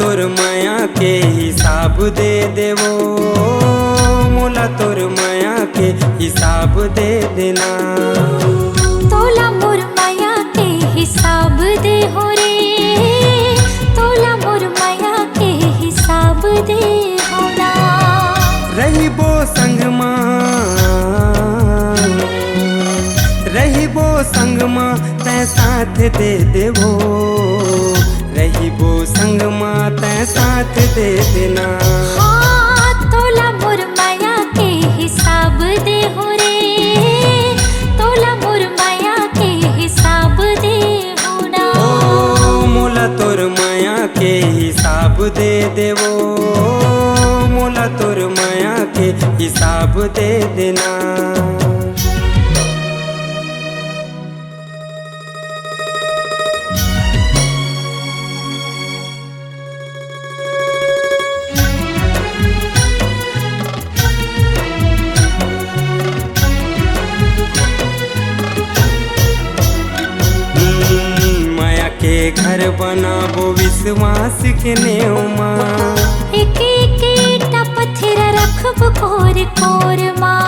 तोर माया के हिसाब दे देवो, मोला तोर माया के हिसाब दे देना। तोला मोर माया के हिसाब दे हो रे, तोला मोर माया के हिसाब दे होना। रहिबो संगमा, रहिबो संगमा तै साथ दे देवो, रहिबो संगमा तै साथ दे देना। हाँ तोला मोर माया के हिसाब दे हो रे, तोला मोर माया के हिसाब दे होना। ओ मोला तोर माया के हिसाब दे देवो, मोला तोर माया के हिसाब दे देना। माया के घर बनाबो विश्वास के नेउमा, एक एक ईटा पत्थर रखब कोर कोर माँ।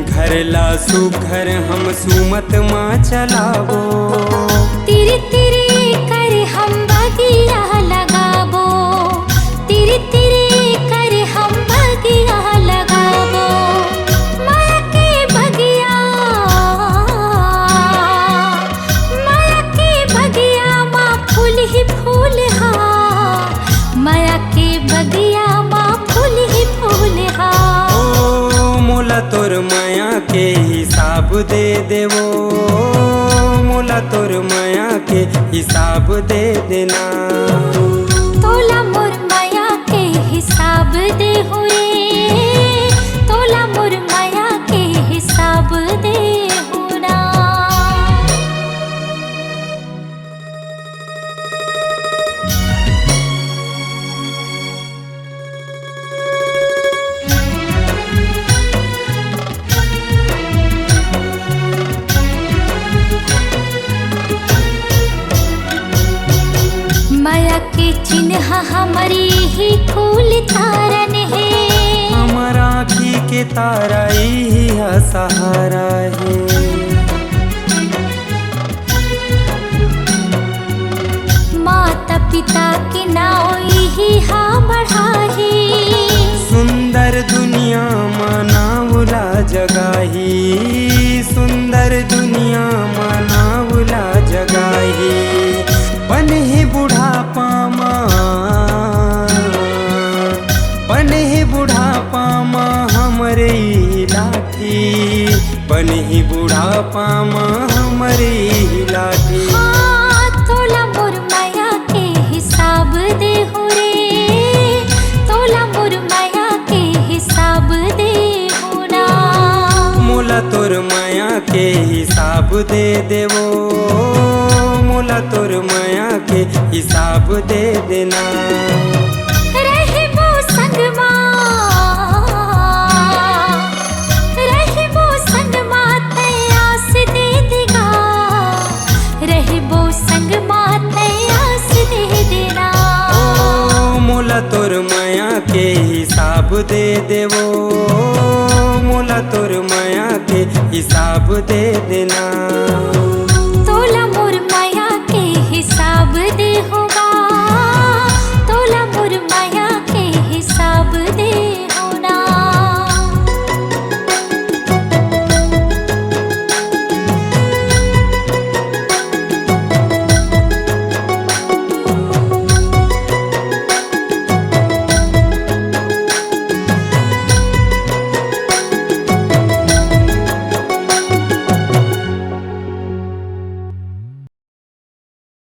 घर ला सुघर हम सुमत माँ चलाबो, तिरी तिरी कर हम बगिया लगाबो, तिरी तिरी कर हम बगिया लगाबो। माया के बगिया, माया के बगिया माँ फूल ही फूल हा, माया के बगिया माँ फूल ही फूल हा। ओ मोला तोर माया के हिसाब दे देवो, मोला तोर माया के हिसाब दे देना। तोला मोर माया के हिसाब दे हो रे, तोला मोर माया के हिसाब दे होना। माया के चिन्ह हमारी ही कुल तारन है, हमारा आँखी के तारा ही सहारा है। माता पिता के नाव ही हा बढ़ाही, सुंदर दुनिया मनावला जगाही, सुंदर दुनिया मनावला जगाही। बन ही बुढ़ापा माँ, बन ही बुढ़ापा माँ हमरे लाठी, बन ही बुढ़ापा माँ हमरे लाठी। हाँ तोला मोर माया के हिसाब दे हो रे, तोला मोर माया के हिसाब दे होना। मोला तोर माया के हिसाब दे देवो, मोला तोर माया के हिसाब दे देना। रहिबो संगमा, रहिबो संगमा तै आस दे देगा, रहिबो संगमा तै आस दे देना। ओ मोला तोर माया के हिसाब दे देवो, मोला तोर माया के हिसाब दे देना।